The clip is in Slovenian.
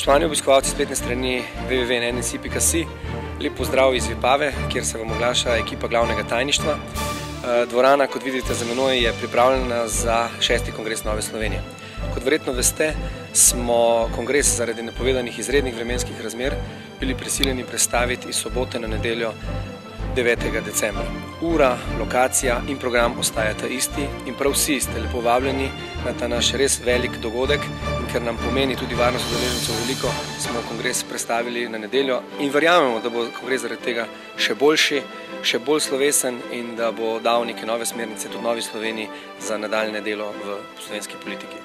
Spoštovani obiskovalci spletne strani www.nnsi.si, lep pozdrav iz Vipave, kjer se vam oglaša ekipa glavnega tajništva. Dvorana, kot vidite za menoj, je pripravljena za 6. kongres Nove Slovenije. Kot verjetno veste, smo kongres zaradi napovedanih izrednih vremenskih razmer bili prisiljeni prestaviti iz sobote na nedeljo 9. decembra. Ura, lokacija in program ostajata isti in prav vsi ste lepo vabljeni na ta naš res velik dogodek, in ker nam pomeni tudi varnost udeležencev veliko, smo kongres prestavili na nedeljo in verjamemo, da bo kongres zaradi tega še boljši, še bolj slovesen in da bo dal neke nove smernice tudi Novi Sloveniji za nadaljnje delo v slovenski politiki.